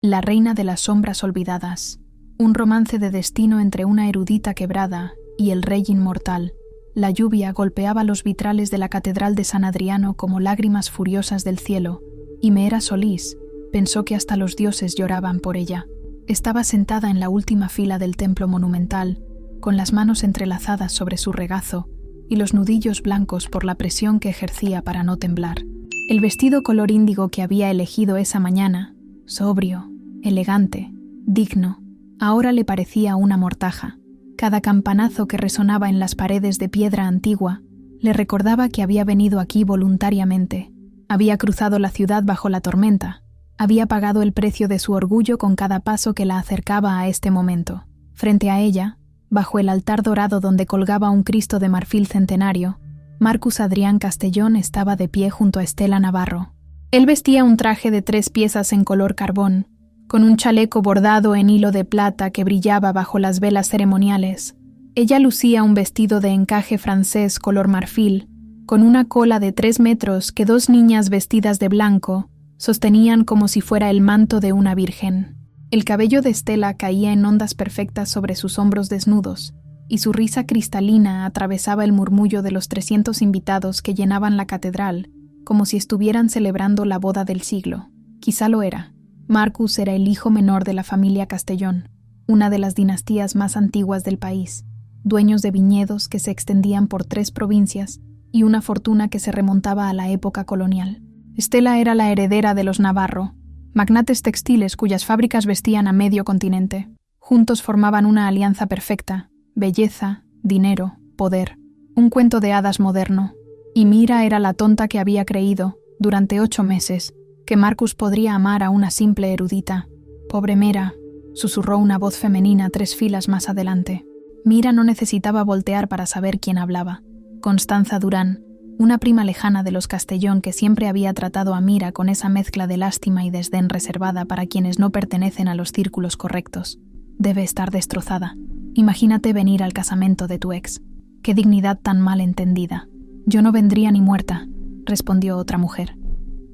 La reina de las sombras olvidadas. Un romance de destino entre una erudita quebrada y el rey inmortal. La lluvia golpeaba los vitrales de la catedral de San Adriano como lágrimas furiosas del cielo, y Meera Solís pensó que hasta los dioses lloraban por ella. Estaba sentada en la última fila del templo monumental, con las manos entrelazadas sobre su regazo y los nudillos blancos por la presión que ejercía para no temblar. El vestido color índigo que había elegido esa mañana, sobrio, elegante, digno, ahora le parecía una mortaja. Cada campanazo que resonaba en las paredes de piedra antigua le recordaba que había venido aquí voluntariamente. Había cruzado la ciudad bajo la tormenta. Había pagado el precio de su orgullo con cada paso que la acercaba a este momento. Frente a ella, bajo el altar dorado donde colgaba un Cristo de marfil centenario, Marcus Adrián Castellón estaba de pie junto a Estela Navarro. Él vestía un traje de 3 piezas en color carbón, con un chaleco bordado en hilo de plata que brillaba bajo las velas ceremoniales. Ella lucía un vestido de encaje francés color marfil, con una cola de 3 metros que 2 niñas vestidas de blanco sostenían como si fuera el manto de una virgen. El cabello de Estela caía en ondas perfectas sobre sus hombros desnudos, y su risa cristalina atravesaba el murmullo de los 300 invitados que llenaban la catedral, como si estuvieran celebrando la boda del siglo. Quizá lo era. Marcus era el hijo menor de la familia Castellón, una de las dinastías más antiguas del país, dueños de viñedos que se extendían por 3 provincias y una fortuna que se remontaba a la época colonial. Estela era la heredera de los Navarro, magnates textiles cuyas fábricas vestían a medio continente. Juntos formaban una alianza perfecta: belleza, dinero, poder, un cuento de hadas moderno. Y Mira era la tonta que había creído, durante 8 meses, que Marcus podría amar a una simple erudita. «Pobre Mera», susurró una voz femenina 3 filas más adelante. Mira no necesitaba voltear para saber quién hablaba. Constanza Durán, una prima lejana de los Castellón que siempre había tratado a Mira con esa mezcla de lástima y desdén reservada para quienes no pertenecen a los círculos correctos. Debe estar destrozada. Imagínate venir al casamiento de tu ex. Qué dignidad tan mal entendida. Yo no vendría ni muerta, respondió otra mujer.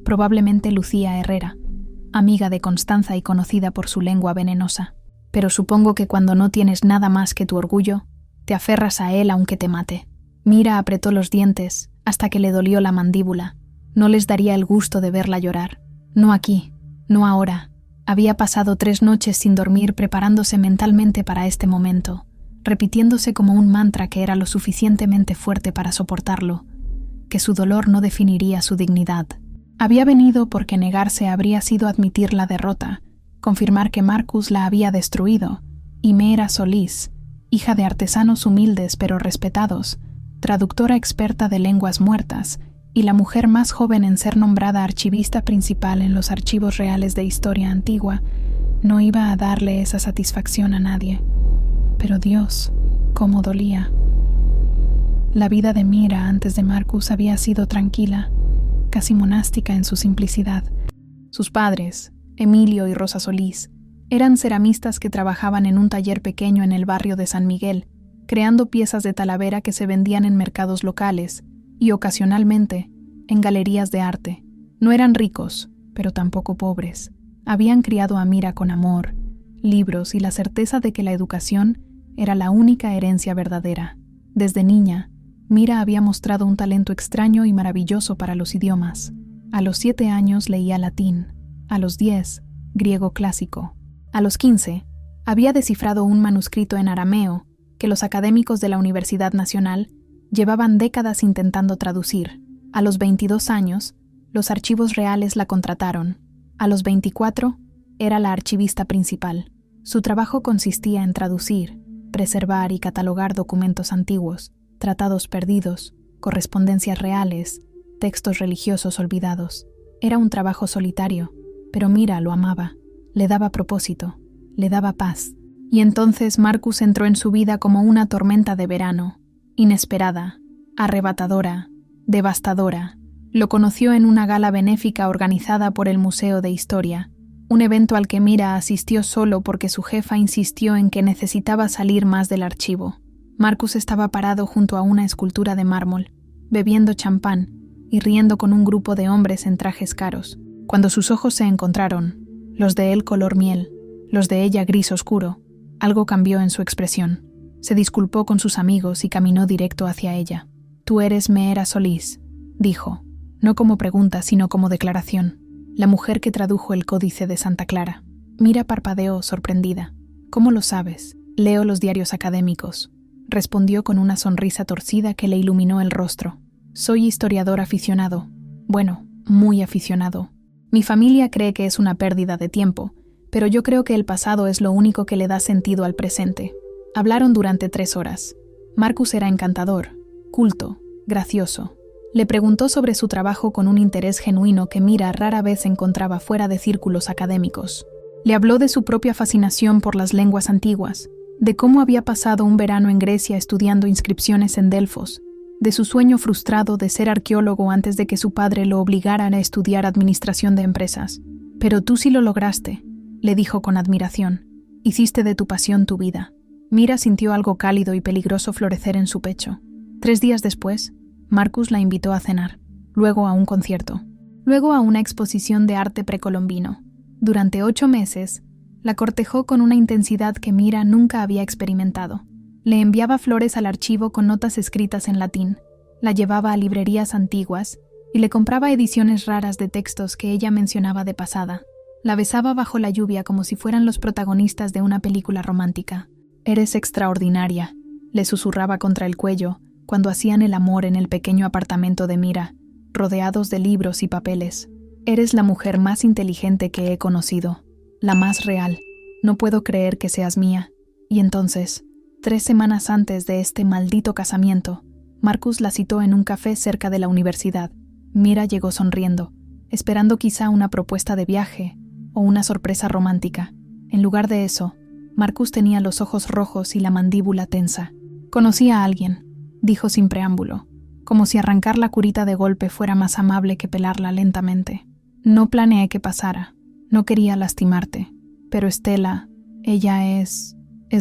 Probablemente Lucía Herrera, amiga de Constanza y conocida por su lengua venenosa. Pero supongo que cuando no tienes nada más que tu orgullo, te aferras a él aunque te mate. Mira apretó los dientes hasta que le dolió la mandíbula. No les daría el gusto de verla llorar. No aquí, no ahora. Había pasado 3 noches sin dormir preparándose mentalmente para este momento, repitiéndose como un mantra que era lo suficientemente fuerte para soportarlo, que su dolor no definiría su dignidad. Había venido porque negarse habría sido admitir la derrota, confirmar que Marcus la había destruido, y Meera Solís, hija de artesanos humildes pero respetados, traductora experta de lenguas muertas, y la mujer más joven en ser nombrada archivista principal en los archivos reales de historia antigua, no iba a darle esa satisfacción a nadie. Pero Dios, cómo dolía. La vida de Mira antes de Marcus había sido tranquila, casi monástica en su simplicidad. Sus padres, Emilio y Rosa Solís, eran ceramistas que trabajaban en un taller pequeño en el barrio de San Miguel, creando piezas de Talavera que se vendían en mercados locales y ocasionalmente en galerías de arte. No eran ricos, pero tampoco pobres. Habían criado a Mira con amor, libros y la certeza de que la educación era la única herencia verdadera. Desde niña, Mira había mostrado un talento extraño y maravilloso para los idiomas. A los 7 años leía latín, a los 10, griego clásico. A los 15, había descifrado un manuscrito en arameo que los académicos de la Universidad Nacional llevaban décadas intentando traducir. A los 22 años, los archivos reales la contrataron. A los 24, era la archivista principal. Su trabajo consistía en traducir, preservar y catalogar documentos antiguos, tratados perdidos, correspondencias reales, textos religiosos olvidados. Era un trabajo solitario, pero Mira lo amaba, le daba propósito, le daba paz. Y entonces Marcus entró en su vida como una tormenta de verano, inesperada, arrebatadora, devastadora. Lo conoció en una gala benéfica organizada por el Museo de Historia, un evento al que Mira asistió solo porque su jefa insistió en que necesitaba salir más del archivo. Marcus estaba parado junto a una escultura de mármol, bebiendo champán y riendo con un grupo de hombres en trajes caros. Cuando sus ojos se encontraron, los de él color miel, los de ella gris oscuro. Algo cambió en su expresión. Se disculpó con sus amigos y caminó directo hacia ella. «Tú eres Meera Solís», dijo, no como pregunta sino como declaración. La mujer que tradujo el Códice de Santa Clara. Mira parpadeó, sorprendida. «¿Cómo lo sabes? Leo los diarios académicos», respondió con una sonrisa torcida que le iluminó el rostro. «Soy historiador aficionado. Bueno, muy aficionado. Mi familia cree que es una pérdida de tiempo, pero yo creo que el pasado es lo único que le da sentido al presente». Hablaron durante 3 horas. Marcus era encantador, culto, gracioso. Le preguntó sobre su trabajo con un interés genuino que Mira rara vez encontraba fuera de círculos académicos. Le habló de su propia fascinación por las lenguas antiguas, de cómo había pasado un verano en Grecia estudiando inscripciones en Delfos, de su sueño frustrado de ser arqueólogo antes de que su padre lo obligara a estudiar administración de empresas. «Pero tú sí lo lograste», le dijo con admiración. «Hiciste de tu pasión tu vida». Mira sintió algo cálido y peligroso florecer en su pecho. 3 días después, Marcus la invitó a cenar, luego a un concierto, luego a una exposición de arte precolombino. Durante 8 meses, la cortejó con una intensidad que Mira nunca había experimentado. Le enviaba flores al archivo con notas escritas en latín, la llevaba a librerías antiguas y le compraba ediciones raras de textos que ella mencionaba de pasada. La besaba bajo la lluvia como si fueran los protagonistas de una película romántica. «Eres extraordinaria», le susurraba contra el cuello cuando hacían el amor en el pequeño apartamento de Mira, rodeados de libros y papeles. «Eres la mujer más inteligente que he conocido, la más real. No puedo creer que seas mía». Y entonces, 3 semanas antes de este maldito casamiento, Marcus la citó en un café cerca de la universidad. Mira llegó sonriendo, esperando quizá una propuesta de viaje o una sorpresa romántica. En lugar de eso, Marcus tenía los ojos rojos y la mandíbula tensa. «Conocí a alguien», dijo sin preámbulo, como si arrancar la curita de golpe fuera más amable que pelarla lentamente. «No planeé que pasara. No quería lastimarte. Pero Estela, ella es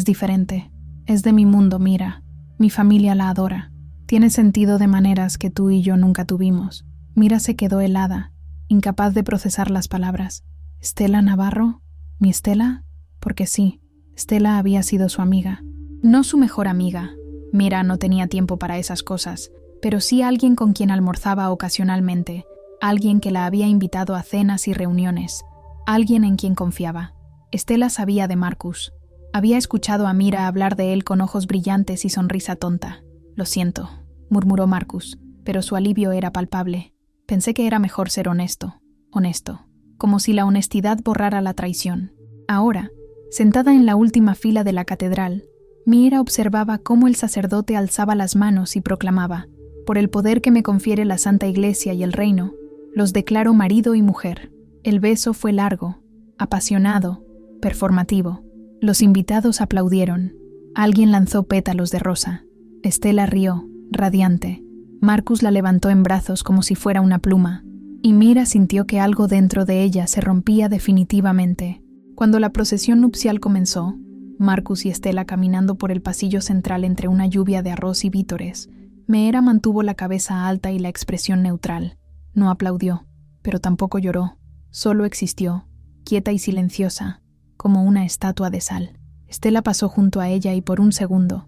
diferente. Es de mi mundo, Mira. Mi familia la adora. Tiene sentido de maneras que tú y yo nunca tuvimos». Mira se quedó helada, incapaz de procesar las palabras. «¿Estela Navarro? ¿Mi Estela?» Porque sí, Estela había sido su amiga. No su mejor amiga. Mira no tenía tiempo para esas cosas, pero sí alguien con quien almorzaba ocasionalmente, alguien que la había invitado a cenas y reuniones, alguien en quien confiaba. Estela sabía de Marcus. Había escuchado a Mira hablar de él con ojos brillantes y sonrisa tonta. «Lo siento», murmuró Marcus, pero su alivio era palpable. «Pensé que era mejor ser honesto, como si la honestidad borrara la traición». Ahora, sentada en la última fila de la catedral, Mira observaba cómo el sacerdote alzaba las manos y proclamaba: «Por el poder que me confiere la Santa Iglesia y el Reino, los declaro marido y mujer». El beso fue largo, apasionado, performativo. Los invitados aplaudieron. Alguien lanzó pétalos de rosa. Estela rió, radiante. Marcus la levantó en brazos como si fuera una pluma, y Mira sintió que algo dentro de ella se rompía definitivamente. Cuando la procesión nupcial comenzó, Marcus y Estela caminando por el pasillo central entre una lluvia de arroz y vítores, Meera mantuvo la cabeza alta y la expresión neutral. No aplaudió, pero tampoco lloró. Solo existió, quieta y silenciosa, como una estatua de sal. Estela pasó junto a ella y por un segundo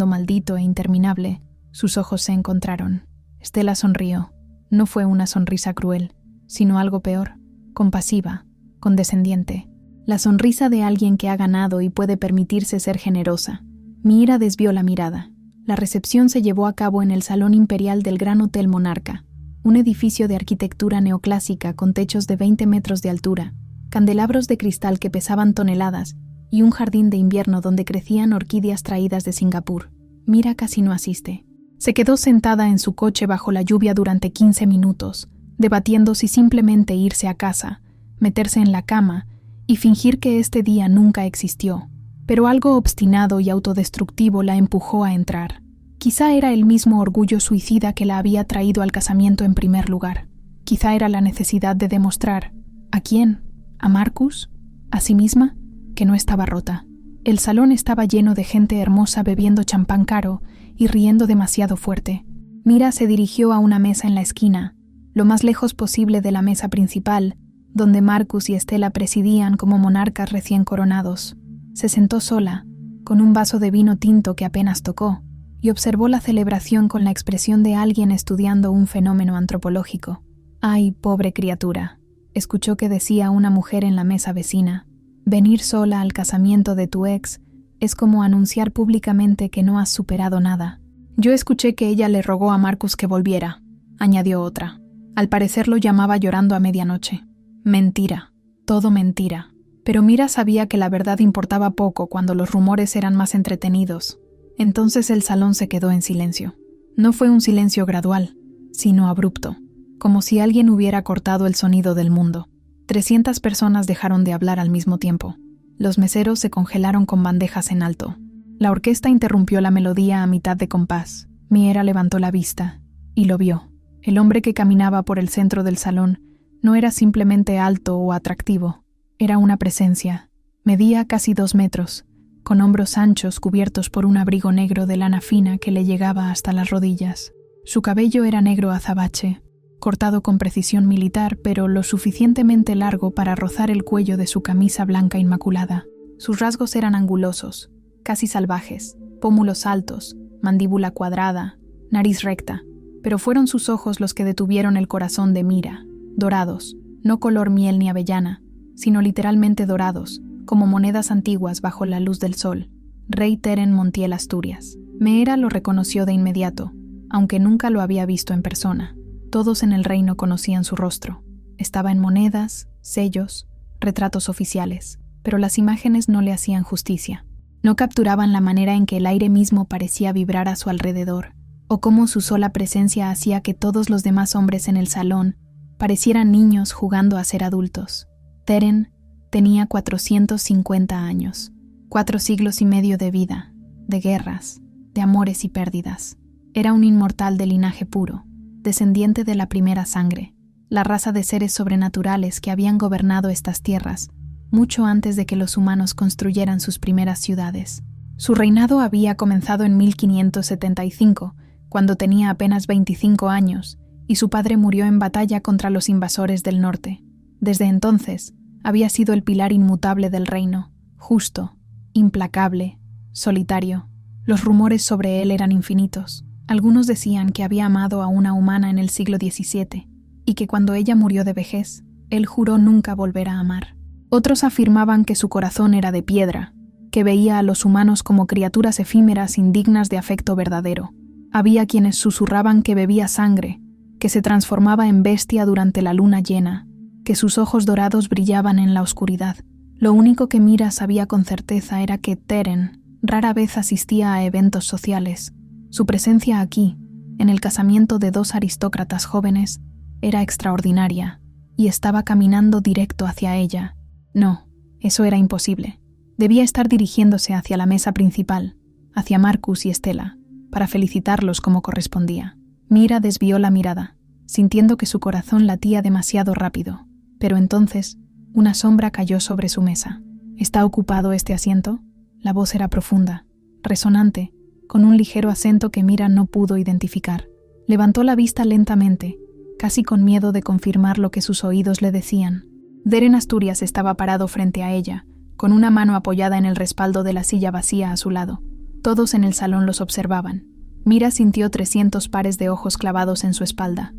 maldito e interminable, sus ojos se encontraron. Estela sonrió. No fue una sonrisa cruel, sino algo peor, compasiva, condescendiente. La sonrisa de alguien que ha ganado y puede permitirse ser generosa. Mira desvió la mirada. La recepción se llevó a cabo en el Salón Imperial del Gran Hotel Monarca, un edificio de arquitectura neoclásica con techos de 20 metros de altura, candelabros de cristal que pesaban toneladas y un jardín de invierno donde crecían orquídeas traídas de Singapur. Mira casi no asiste. Se quedó sentada en su coche bajo la lluvia durante 15 minutos, debatiendo si simplemente irse a casa, meterse en la cama y fingir que este día nunca existió. Pero algo obstinado y autodestructivo la empujó a entrar. Quizá era el mismo orgullo suicida que la había traído al casamiento en primer lugar. Quizá era la necesidad de demostrar. ¿A quién? ¿A Marcus? ¿A sí misma? Que no estaba rota. El salón estaba lleno de gente hermosa bebiendo champán caro y riendo demasiado fuerte. Mira se dirigió a una mesa en la esquina, lo más lejos posible de la mesa principal, donde Marcus y Estela presidían como monarcas recién coronados. Se sentó sola, con un vaso de vino tinto que apenas tocó, y observó la celebración con la expresión de alguien estudiando un fenómeno antropológico. «Ay, pobre criatura», escuchó que decía una mujer en la mesa vecina. «Venir sola al casamiento de tu ex es como anunciar públicamente que no has superado nada». «Yo escuché que ella le rogó a Marcus que volviera», añadió otra. «Al parecer lo llamaba llorando a medianoche». Mentira, todo mentira. Pero Mira sabía que la verdad importaba poco cuando los rumores eran más entretenidos. Entonces el salón se quedó en silencio. No fue un silencio gradual, sino abrupto, como si alguien hubiera cortado el sonido del mundo. 300 personas dejaron de hablar al mismo tiempo. Los meseros se congelaron con bandejas en alto. La orquesta interrumpió la melodía a mitad de compás. Miera levantó la vista y lo vio. El hombre que caminaba por el centro del salón no era simplemente alto o atractivo, era una presencia. Medía casi 2 metros, con hombros anchos cubiertos por un abrigo negro de lana fina que le llegaba hasta las rodillas. Su cabello era negro azabache, cortado con precisión militar, pero lo suficientemente largo para rozar el cuello de su camisa blanca inmaculada. Sus rasgos eran angulosos, casi salvajes, pómulos altos, mandíbula cuadrada, nariz recta, pero fueron sus ojos los que detuvieron el corazón de Mira. Dorados, no color miel ni avellana, sino literalmente dorados, como monedas antiguas bajo la luz del sol. Rey Teren Montiel Asturias. Meera lo reconoció de inmediato, aunque nunca lo había visto en persona. Todos en el reino conocían su rostro. Estaba en monedas, sellos, retratos oficiales, pero las imágenes no le hacían justicia. No capturaban la manera en que el aire mismo parecía vibrar a su alrededor, o cómo su sola presencia hacía que todos los demás hombres en el salón parecieran niños jugando a ser adultos. Teren tenía 450 años, 4 siglos y medio de vida, de guerras, de amores y pérdidas. Era un inmortal de linaje puro, descendiente de la primera sangre, la raza de seres sobrenaturales que habían gobernado estas tierras mucho antes de que los humanos construyeran sus primeras ciudades. Su reinado había comenzado en 1575, cuando tenía apenas 25 años, y su padre murió en batalla contra los invasores del norte. Desde entonces, había sido el pilar inmutable del reino, justo, implacable, solitario. Los rumores sobre él eran infinitos. Algunos decían que había amado a una humana en el siglo XVII, y que cuando ella murió de vejez, él juró nunca volver a amar. Otros afirmaban que su corazón era de piedra, que veía a los humanos como criaturas efímeras indignas de afecto verdadero. Había quienes susurraban que bebía sangre, que se transformaba en bestia durante la luna llena, que sus ojos dorados brillaban en la oscuridad. Lo único que Mira sabía con certeza era que Teren rara vez asistía a eventos sociales. Su presencia aquí, en el casamiento de 2 aristócratas jóvenes, era extraordinaria, y estaba caminando directo hacia ella. No, eso era imposible. Debía estar dirigiéndose hacia la mesa principal, hacia Marcus y Estela, para felicitarlos como correspondía. Mira desvió la mirada, sintiendo que su corazón latía demasiado rápido, pero entonces una sombra cayó sobre su mesa. ¿Está ocupado este asiento? La voz era profunda, resonante, con un ligero acento que Mira no pudo identificar. Levantó la vista lentamente, casi con miedo de confirmar lo que sus oídos le decían. Teren Asturias estaba parado frente a ella, con una mano apoyada en el respaldo de la silla vacía a su lado. Todos en el salón los observaban. Mira sintió 300 pares de ojos clavados en su espalda.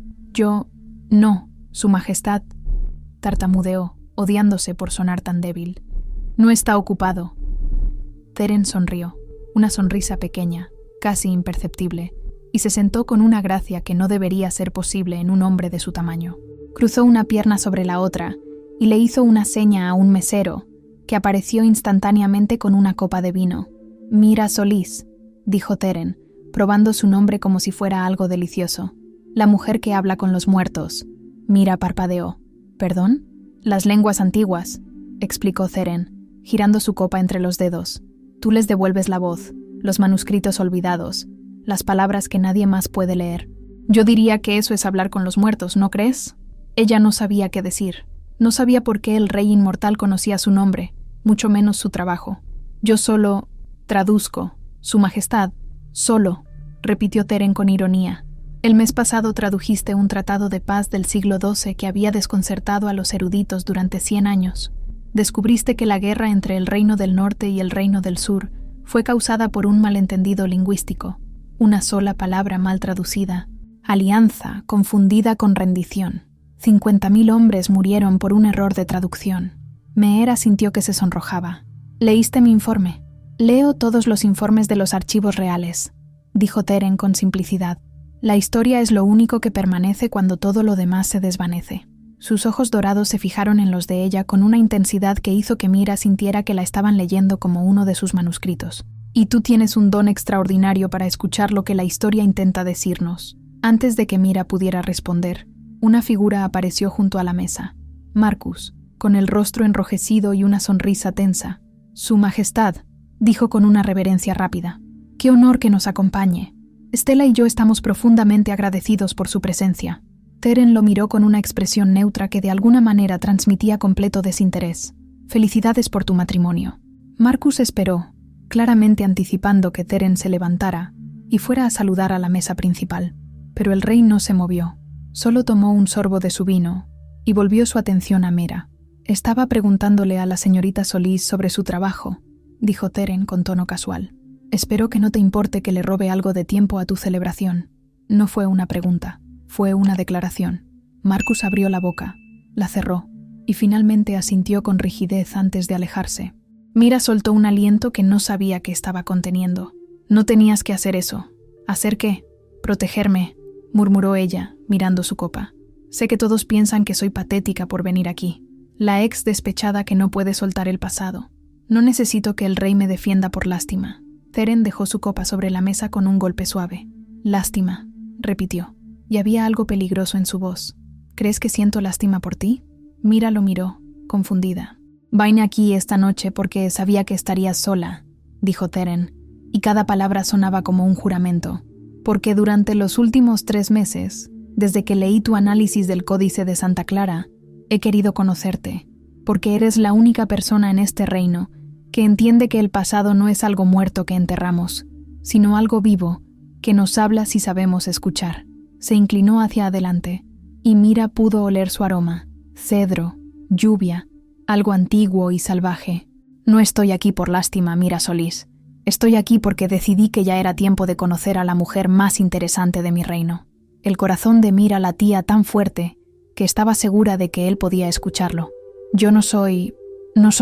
No, Su Majestad, tartamudeó, odiándose por sonar tan débil. No está ocupado. Teren sonrió, una sonrisa pequeña, casi imperceptible, y se sentó con una gracia que no debería ser posible en un hombre de su tamaño. Cruzó una pierna sobre la otra y le hizo una seña a un mesero, que apareció instantáneamente con una copa de vino. Mira Solís, dijo Teren, probando su nombre como si fuera algo delicioso. La mujer que habla con los muertos. Mira parpadeó. ¿Perdón? Las lenguas antiguas, explicó Teren, girando su copa entre los dedos. Tú les devuelves la voz, los manuscritos olvidados, las palabras que nadie más puede leer. Yo diría que eso es hablar con los muertos, ¿no crees? Ella no sabía qué decir. No sabía por qué el rey inmortal conocía su nombre, mucho menos su trabajo. Yo solo traduzco. Su Majestad, solo, repitió Teren con ironía. El mes pasado tradujiste un tratado de paz del siglo XII que había desconcertado a los eruditos durante 100 años. Descubriste que la guerra entre el Reino del Norte y el Reino del Sur fue causada por un malentendido lingüístico, una sola palabra mal traducida, alianza confundida con rendición. 50.000 hombres murieron por un error de traducción. Meera sintió que se sonrojaba. «¿Leíste mi informe?» «Leo todos los informes de los archivos reales», dijo Teren con simplicidad. «La historia es lo único que permanece cuando todo lo demás se desvanece». Sus ojos dorados se fijaron en los de ella con una intensidad que hizo que Mira sintiera que la estaban leyendo como uno de sus manuscritos. «Y tú tienes un don extraordinario para escuchar lo que la historia intenta decirnos». Antes de que Mira pudiera responder, una figura apareció junto a la mesa. Marcus, con el rostro enrojecido y una sonrisa tensa. «Su Majestad», dijo con una reverencia rápida. «Qué honor que nos acompañe. Stella y yo estamos profundamente agradecidos por su presencia». Teren lo miró con una expresión neutra que de alguna manera transmitía completo desinterés. «Felicidades por tu matrimonio». Marcus esperó, claramente anticipando que Teren se levantara y fuera a saludar a la mesa principal. Pero el rey no se movió. Solo tomó un sorbo de su vino y volvió su atención a Mera. «Estaba preguntándole a la señorita Solís sobre su trabajo», dijo Teren con tono casual. «Espero que no te importe que le robe algo de tiempo a tu celebración». No fue una pregunta. Fue una declaración. Marcus abrió la boca, la cerró, y finalmente asintió con rigidez antes de alejarse. Mira soltó un aliento que no sabía que estaba conteniendo. «No tenías que hacer eso». «¿Hacer qué?» «Protegerme», murmuró ella, mirando su copa. «Sé que todos piensan que soy patética por venir aquí. La ex despechada que no puede soltar el pasado. No necesito que el rey me defienda por lástima». Teren dejó su copa sobre la mesa con un golpe suave. «Lástima», repitió. Y había algo peligroso en su voz. «¿Crees que siento lástima por ti?» Mira lo miró, confundida. «Vine aquí esta noche porque sabía que estarías sola», dijo Teren, y cada palabra sonaba como un juramento. «Porque durante los últimos 3 meses, desde que leí tu análisis del Códice de Santa Clara, he querido conocerte, porque eres la única persona en este reino que entiende que el pasado no es algo muerto que enterramos, sino algo vivo que nos habla si sabemos escuchar». Se inclinó hacia adelante, y Mira pudo oler su aroma, cedro, lluvia, algo antiguo y salvaje. «No estoy aquí por lástima, Mira Solís. Estoy aquí porque decidí que ya era tiempo de conocer a la mujer más interesante de mi reino». El corazón de Mira latía tan fuerte que estaba segura de que él podía escucharlo. «Yo no soy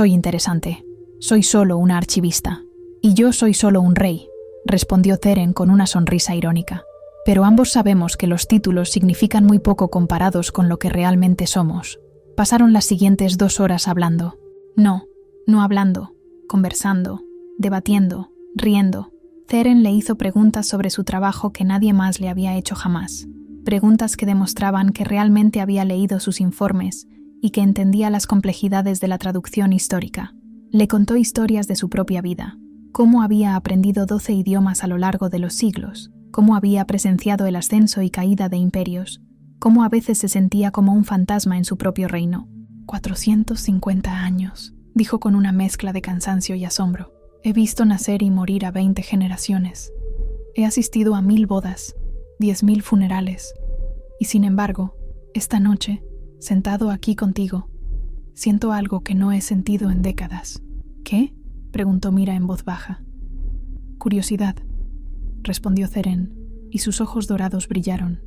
interesante. Soy solo una archivista. Y yo soy solo un rey», respondió Teren con una sonrisa irónica. «Pero ambos sabemos que los títulos significan muy poco comparados con lo que realmente somos». Pasaron las siguientes 2 horas hablando. No hablando, conversando, debatiendo, riendo. Teren le hizo preguntas sobre su trabajo que nadie más le había hecho jamás. Preguntas que demostraban que realmente había leído sus informes y que entendía las complejidades de la traducción histórica. Le contó historias de su propia vida, cómo había aprendido 12 idiomas a lo largo de los siglos, cómo había presenciado el ascenso y caída de imperios, cómo a veces se sentía como un fantasma en su propio reino. 450 años, dijo con una mezcla de cansancio y asombro. He visto nacer y morir a 20 generaciones. He asistido a 1000 bodas, 10.000 funerales. Y sin embargo, esta noche, sentado aquí contigo, siento algo que no he sentido en décadas. ¿Qué?, preguntó Mira en voz baja. Curiosidad, respondió Teren, y sus ojos dorados brillaron.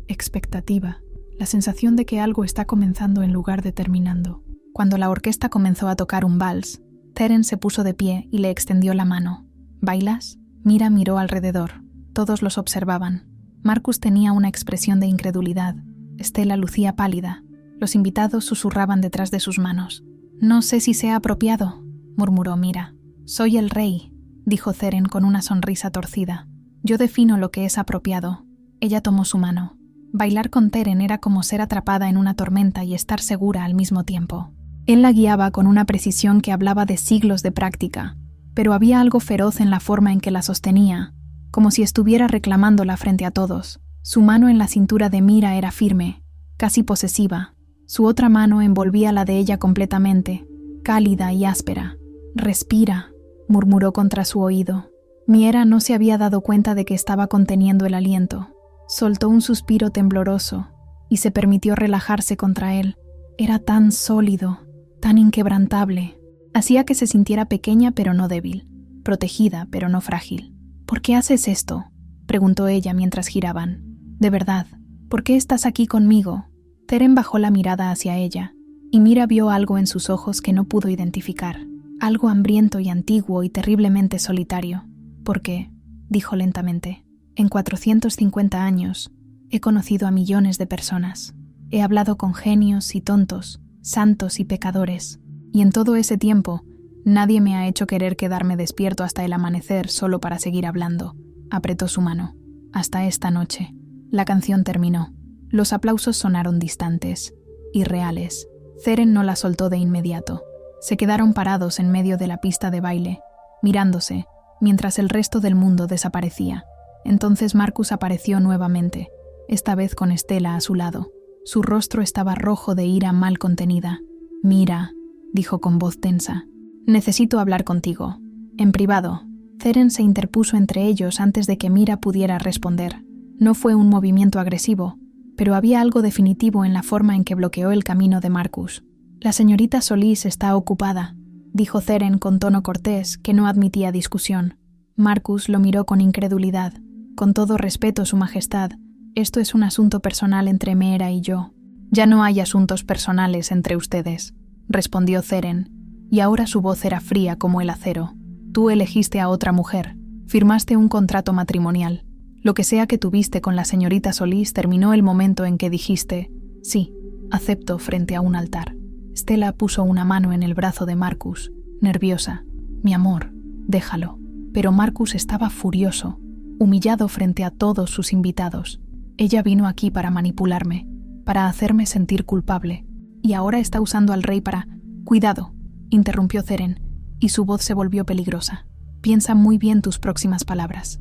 Expectativa, la sensación de que algo está comenzando en lugar de terminando. Cuando la orquesta comenzó a tocar un vals, Teren se puso de pie y le extendió la mano. ¿Bailas? Mira miró alrededor. Todos los observaban. Marcus tenía una expresión de incredulidad. Stella lucía pálida. Los invitados susurraban detrás de sus manos. «No sé si sea apropiado», murmuró Mira. «Soy el rey», dijo Teren con una sonrisa torcida. «Yo defino lo que es apropiado». Ella tomó su mano. Bailar con Teren era como ser atrapada en una tormenta y estar segura al mismo tiempo. Él la guiaba con una precisión que hablaba de siglos de práctica, pero había algo feroz en la forma en que la sostenía, como si estuviera reclamándola frente a todos. Su mano en la cintura de Mira era firme, casi posesiva. Su otra mano envolvía la de ella completamente, cálida y áspera. «Respira», murmuró contra su oído. Mira no se había dado cuenta de que estaba conteniendo el aliento. Soltó un suspiro tembloroso y se permitió relajarse contra él. Era tan sólido, tan inquebrantable. Hacía que se sintiera pequeña pero no débil, protegida pero no frágil. «¿Por qué haces esto?», preguntó ella mientras giraban. «De verdad, ¿por qué estás aquí conmigo?». Teren bajó la mirada hacia ella, y Mira vio algo en sus ojos que no pudo identificar, algo hambriento y antiguo y terriblemente solitario. «Porque», dijo lentamente, «en 450 años he conocido a millones de personas. He hablado con genios y tontos, santos y pecadores, y en todo ese tiempo nadie me ha hecho querer quedarme despierto hasta el amanecer solo para seguir hablando». Apretó su mano. «Hasta esta noche». La canción terminó. Los aplausos sonaron distantes, irreales. Teren no la soltó de inmediato. Se quedaron parados en medio de la pista de baile, mirándose, mientras el resto del mundo desaparecía. Entonces Marcus apareció nuevamente, esta vez con Estela a su lado. Su rostro estaba rojo de ira mal contenida. «Mira», dijo con voz tensa, «necesito hablar contigo. En privado». Teren se interpuso entre ellos antes de que Mira pudiera responder. No fue un movimiento agresivo, pero había algo definitivo en la forma en que bloqueó el camino de Marcus. «La señorita Solís está ocupada», dijo Teren con tono cortés que no admitía discusión. Marcus lo miró con incredulidad. «Con todo respeto, Su Majestad, esto es un asunto personal entre Meera y yo». «Ya no hay asuntos personales entre ustedes», respondió Teren, y ahora su voz era fría como el acero. «Tú elegiste a otra mujer, firmaste un contrato matrimonial. Lo que sea que tuviste con la señorita Solís terminó el momento en que dijiste, sí, acepto frente a un altar». Stella puso una mano en el brazo de Marcus, nerviosa. «Mi amor, déjalo». Pero Marcus estaba furioso, humillado frente a todos sus invitados. «Ella vino aquí para manipularme, para hacerme sentir culpable, y ahora está usando al rey para...». «Cuidado», interrumpió Teren, y su voz se volvió peligrosa. «Piensa muy bien tus próximas palabras».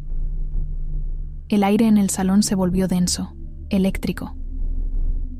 El aire en el salón se volvió denso, eléctrico.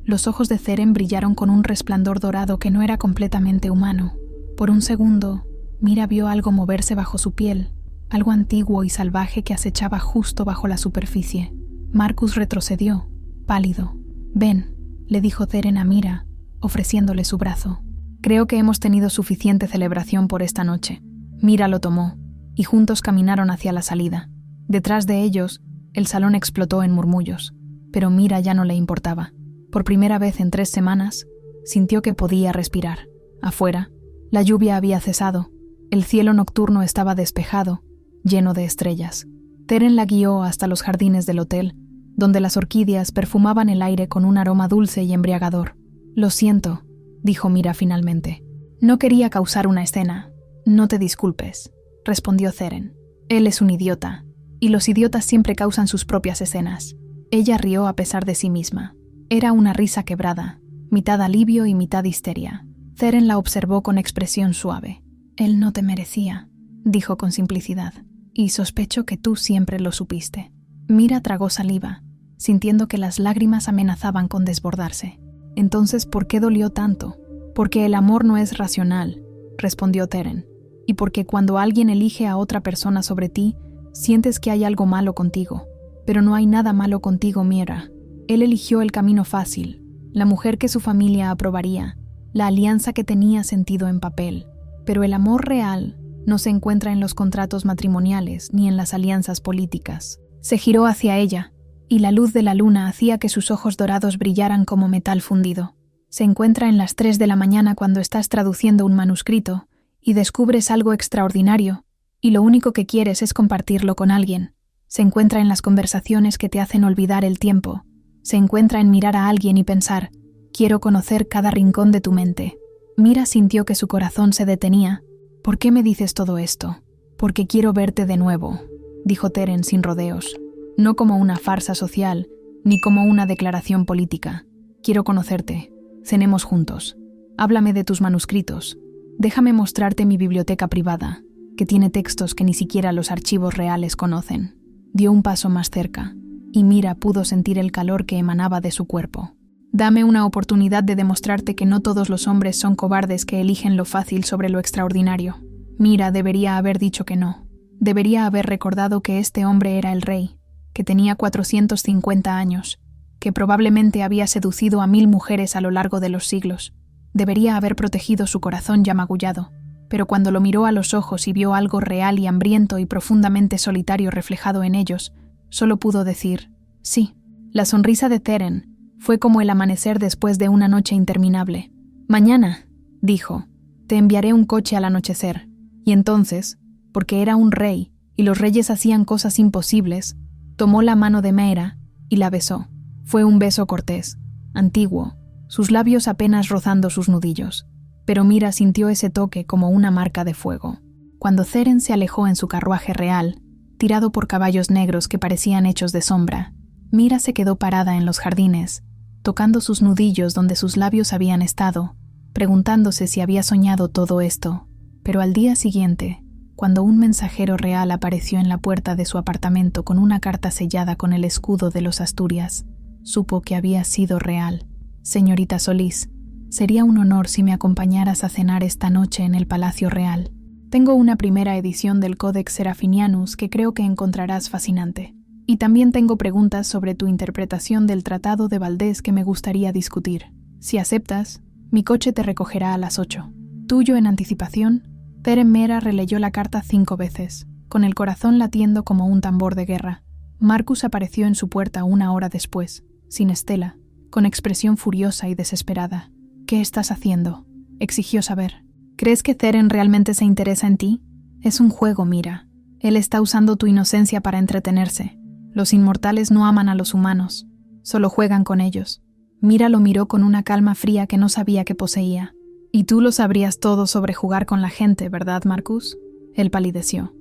Los ojos de Teren brillaron con un resplandor dorado que no era completamente humano. Por un segundo, Mira vio algo moverse bajo su piel, algo antiguo y salvaje que acechaba justo bajo la superficie. Marcus retrocedió, pálido. «Ven», le dijo Teren a Mira, ofreciéndole su brazo. «Creo que hemos tenido suficiente celebración por esta noche». Mira lo tomó, y juntos caminaron hacia la salida. Detrás de ellos, el salón explotó en murmullos, pero Mira ya no le importaba. Por primera vez en 3 semanas, sintió que podía respirar. Afuera, la lluvia había cesado. El cielo nocturno estaba despejado, lleno de estrellas. Teren la guió hasta los jardines del hotel, donde las orquídeas perfumaban el aire con un aroma dulce y embriagador. «Lo siento», dijo Mira finalmente. «No quería causar una escena». «No te disculpes», respondió Teren. «Él es un idiota, y los idiotas siempre causan sus propias escenas». Ella rió a pesar de sí misma. Era una risa quebrada, mitad alivio y mitad histeria. Teren la observó con expresión suave. «Él no te merecía», dijo con simplicidad, «y sospecho que tú siempre lo supiste». Mira tragó saliva, sintiendo que las lágrimas amenazaban con desbordarse. «Entonces, ¿por qué dolió tanto?» «Porque el amor no es racional», respondió Teren, «y porque cuando alguien elige a otra persona sobre ti, sientes que hay algo malo contigo. Pero no hay nada malo contigo, Mira. Él eligió el camino fácil, la mujer que su familia aprobaría, la alianza que tenía sentido en papel. Pero el amor real no se encuentra en los contratos matrimoniales ni en las alianzas políticas». Se giró hacia ella, y la luz de la luna hacía que sus ojos dorados brillaran como metal fundido. Se encuentra en las 3 de la mañana cuando estás traduciendo un manuscrito y descubres algo extraordinario, y lo único que quieres es compartirlo con alguien. Se encuentra en las conversaciones que te hacen olvidar el tiempo. Se encuentra en mirar a alguien y pensar, quiero conocer cada rincón de tu mente. Mira sintió que su corazón se detenía. «¿Por qué me dices todo esto?» «Porque quiero verte de nuevo», dijo Teren sin rodeos. «No como una farsa social, ni como una declaración política. Quiero conocerte. Cenemos juntos. Háblame de tus manuscritos. Déjame mostrarte mi biblioteca privada, que tiene textos que ni siquiera los archivos reales conocen». Dio un paso más cerca, y Mira pudo sentir el calor que emanaba de su cuerpo. «Dame una oportunidad de demostrarte que no todos los hombres son cobardes que eligen lo fácil sobre lo extraordinario». Mira debería haber dicho que no. Debería haber recordado que este hombre era el rey, que tenía 450 años, que probablemente había seducido a 1000 mujeres a lo largo de los siglos. Debería haber protegido su corazón ya magullado, pero cuando lo miró a los ojos y vio algo real y hambriento y profundamente solitario reflejado en ellos, solo pudo decir, sí. La sonrisa de Teren fue como el amanecer después de una noche interminable. Mañana, dijo, te enviaré un coche al anochecer. Y entonces, porque era un rey y los reyes hacían cosas imposibles, tomó la mano de Meera y la besó. Fue un beso cortés, antiguo, sus labios apenas rozando sus nudillos, pero Mira sintió ese toque como una marca de fuego. Cuando Teren se alejó en su carruaje real, tirado por caballos negros que parecían hechos de sombra, Mira se quedó parada en los jardines, tocando sus nudillos donde sus labios habían estado, preguntándose si había soñado todo esto. Pero al día siguiente, cuando un mensajero real apareció en la puerta de su apartamento con una carta sellada con el escudo de los Asturias, supo que había sido real. Señorita Solís, sería un honor si me acompañaras a cenar esta noche en el Palacio Real. Tengo una primera edición del Codex Serafinianus que creo que encontrarás fascinante. Y también tengo preguntas sobre tu interpretación del Tratado de Valdés que me gustaría discutir. Si aceptas, mi coche te recogerá a las 8. Tuyo en anticipación, Teren Meera releyó la carta 5 veces, con el corazón latiendo como un tambor de guerra. Marcus apareció en su puerta 1 hora después, sin Estela, con expresión furiosa y desesperada. ¿Qué estás haciendo?, exigió saber. ¿Crees que Teren realmente se interesa en ti? Es un juego, Mira. Él está usando tu inocencia para entretenerse. Los inmortales no aman a los humanos, solo juegan con ellos. Mira lo miró con una calma fría que no sabía que poseía. Y tú lo sabrías todo sobre jugar con la gente, ¿verdad, Marcus? Él palideció.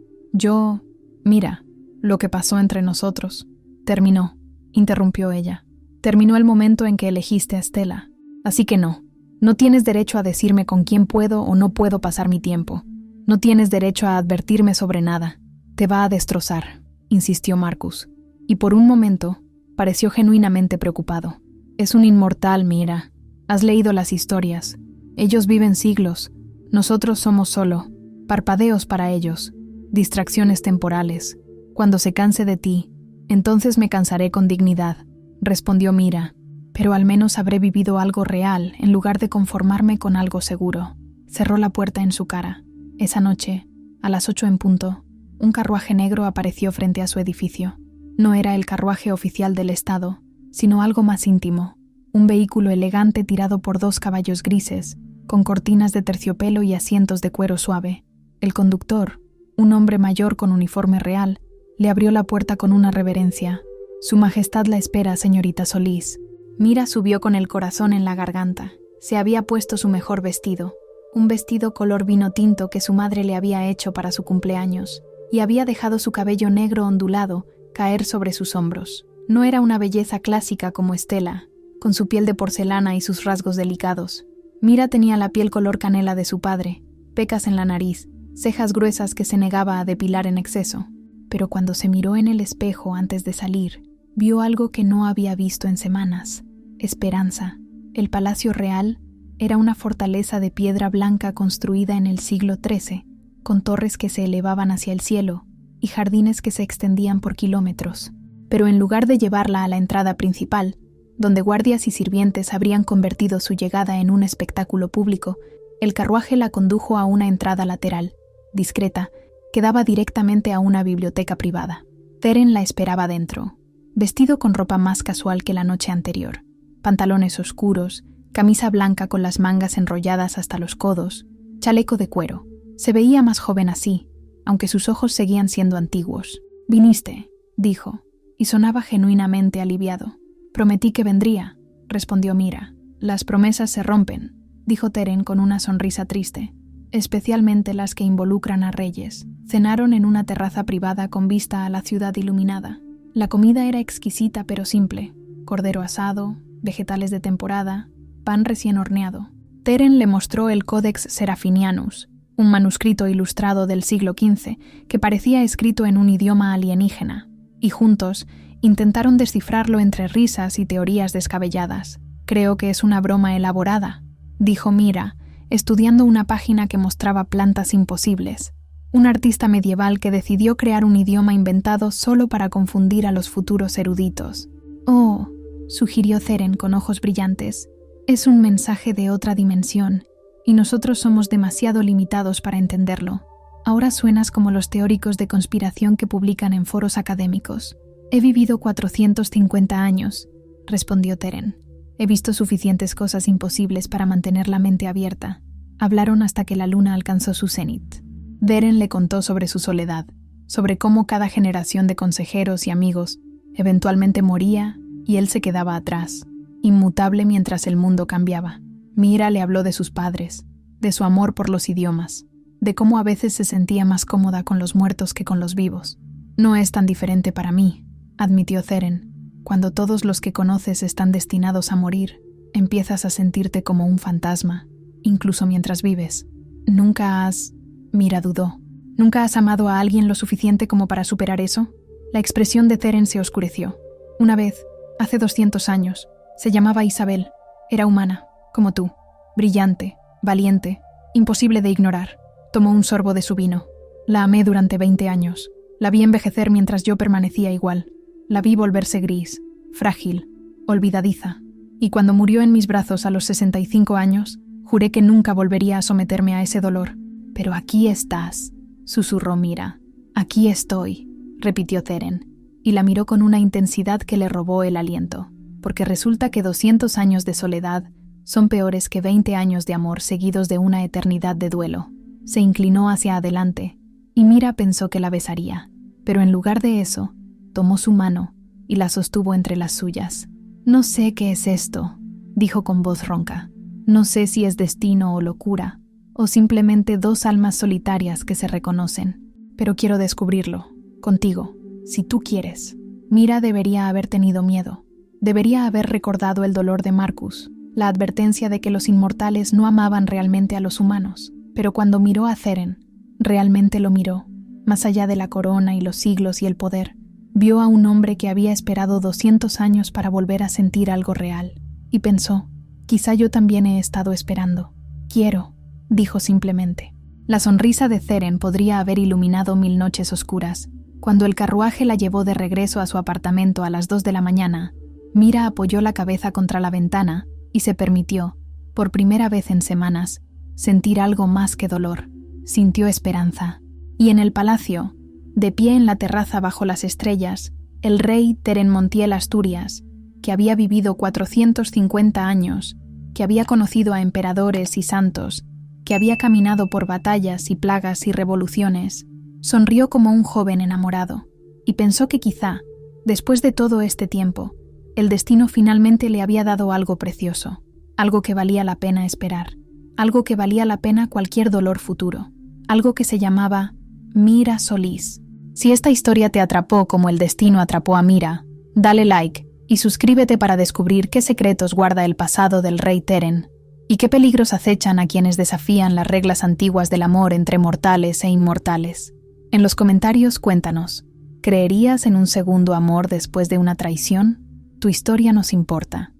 Mira, lo que pasó entre nosotros. Terminó, interrumpió ella. Terminó el momento en que elegiste a Estela. Así que no tienes derecho a decirme con quién puedo o no puedo pasar mi tiempo. No tienes derecho a advertirme sobre nada. Te va a destrozar, insistió Marcus. Y por un momento, pareció genuinamente preocupado. Es un inmortal, Mira. Has leído las historias. Ellos viven siglos. Nosotros somos solo parpadeos para ellos, distracciones temporales. Cuando se canse de ti, entonces me cansaré con dignidad, respondió Mira. Pero al menos habré vivido algo real en lugar de conformarme con algo seguro. Cerró la puerta en su cara. Esa noche, a las 8 en punto, un carruaje negro apareció frente a su edificio. No era el carruaje oficial del Estado, sino algo más íntimo, un vehículo elegante tirado por 2 caballos grises, con cortinas de terciopelo y asientos de cuero suave. El conductor, un hombre mayor con uniforme real, le abrió la puerta con una reverencia. Su Majestad la espera, señorita Solís. Mira subió con el corazón en la garganta. Se había puesto su mejor vestido, un vestido color vino tinto que su madre le había hecho para su cumpleaños, y había dejado su cabello negro ondulado caer sobre sus hombros. No era una belleza clásica como Estela, con su piel de porcelana y sus rasgos delicados. Mira tenía la piel color canela de su padre, pecas en la nariz, cejas gruesas que se negaba a depilar en exceso. Pero cuando se miró en el espejo antes de salir, vio algo que no había visto en semanas. Esperanza. El Palacio Real era una fortaleza de piedra blanca construida en el siglo XIII, con torres que se elevaban hacia el cielo y jardines que se extendían por kilómetros. Pero en lugar de llevarla a la entrada principal, donde guardias y sirvientes habrían convertido su llegada en un espectáculo público, el carruaje la condujo a una entrada lateral, discreta, que daba directamente a una biblioteca privada. Teren la esperaba dentro, vestido con ropa más casual que la noche anterior, pantalones oscuros, camisa blanca con las mangas enrolladas hasta los codos, chaleco de cuero. Se veía más joven así, aunque sus ojos seguían siendo antiguos. «Viniste», dijo, y sonaba genuinamente aliviado. «Prometí que vendría», respondió Mira. «Las promesas se rompen», dijo Teren con una sonrisa triste, «especialmente las que involucran a reyes». Cenaron en una terraza privada con vista a la ciudad iluminada. La comida era exquisita pero simple: cordero asado, vegetales de temporada, pan recién horneado. Teren le mostró el Codex Serafinianus, un manuscrito ilustrado del siglo XV que parecía escrito en un idioma alienígena, y juntos intentaron descifrarlo entre risas y teorías descabelladas. «Creo que es una broma elaborada», dijo Mira, estudiando una página que mostraba plantas imposibles. un artista medieval que decidió crear un idioma inventado solo para confundir a los futuros eruditos. «Oh», sugirió Theren con ojos brillantes, «es un mensaje de otra dimensión, y nosotros somos demasiado limitados para entenderlo. Ahora suenas como los teóricos de conspiración que publican en foros académicos». «He vivido 450 años», respondió Theren. «He visto suficientes cosas imposibles para mantener la mente abierta». Hablaron hasta que la luna alcanzó su cenit. Theren le contó sobre su soledad, sobre cómo cada generación de consejeros y amigos eventualmente moría y él se quedaba atrás, inmutable mientras el mundo cambiaba. Mira le habló de sus padres, de su amor por los idiomas, de cómo a veces se sentía más cómoda con los muertos que con los vivos. «No es tan diferente para mí», admitió Theren. «Cuando todos los que conoces están destinados a morir, empiezas a sentirte como un fantasma, incluso mientras vives. ¿Nunca has...» Mira dudó. «¿Nunca has amado a alguien lo suficiente como para superar eso?» La expresión de Theren se oscureció. «Una vez, hace 200 años, se llamaba Isabel. Era humana, como tú. Brillante, valiente, imposible de ignorar. Tomó un sorbo de su vino. La amé durante 20 años. La vi envejecer mientras yo permanecía igual. La vi volverse gris, frágil, olvidadiza. Y cuando murió en mis brazos a los 65 años, juré que nunca volvería a someterme a ese dolor. Pero aquí estás», susurró Mira. «Aquí estoy», repitió Theren, y la miró con una intensidad que le robó el aliento, porque resulta que 200 años de soledad son peores que 20 años de amor seguidos de una eternidad de duelo. Se inclinó hacia adelante, y Mira pensó que la besaría, pero en lugar de eso, tomó su mano y la sostuvo entre las suyas. «No sé qué es esto», dijo con voz ronca. «No sé si es destino o locura, o simplemente dos almas solitarias que se reconocen, pero quiero descubrirlo, contigo, si tú quieres». Mira debería haber tenido miedo. Debería haber recordado el dolor de Marcus, la advertencia de que los inmortales no amaban realmente a los humanos. Pero cuando miró a Theren, realmente lo miró, más allá de la corona y los siglos y el poder, vio a un hombre que había esperado 200 años para volver a sentir algo real, y pensó, quizá yo también he estado esperando. «Quiero», dijo simplemente. La sonrisa de Theren podría haber iluminado 1000 noches oscuras. Cuando el carruaje la llevó de regreso a su apartamento a las 2 de la mañana, Mira apoyó la cabeza contra la ventana y se permitió, por primera vez en semanas, sentir algo más que dolor. Sintió esperanza. Y en el palacio, de pie en la terraza bajo las estrellas, el rey Theren Montiel Asturias, que había vivido 450 años, que había conocido a emperadores y santos, que había caminado por batallas y plagas y revoluciones, sonrió como un joven enamorado y pensó que quizá, después de todo este tiempo, el destino finalmente le había dado algo precioso, algo que valía la pena esperar, algo que valía la pena cualquier dolor futuro, algo que se llamaba Mira Solís. Si esta historia te atrapó como el destino atrapó a Mira, dale like y suscríbete para descubrir qué secretos guarda el pasado del rey Theren y qué peligros acechan a quienes desafían las reglas antiguas del amor entre mortales e inmortales. En los comentarios cuéntanos, ¿creerías en un segundo amor después de una traición? Tu historia nos importa.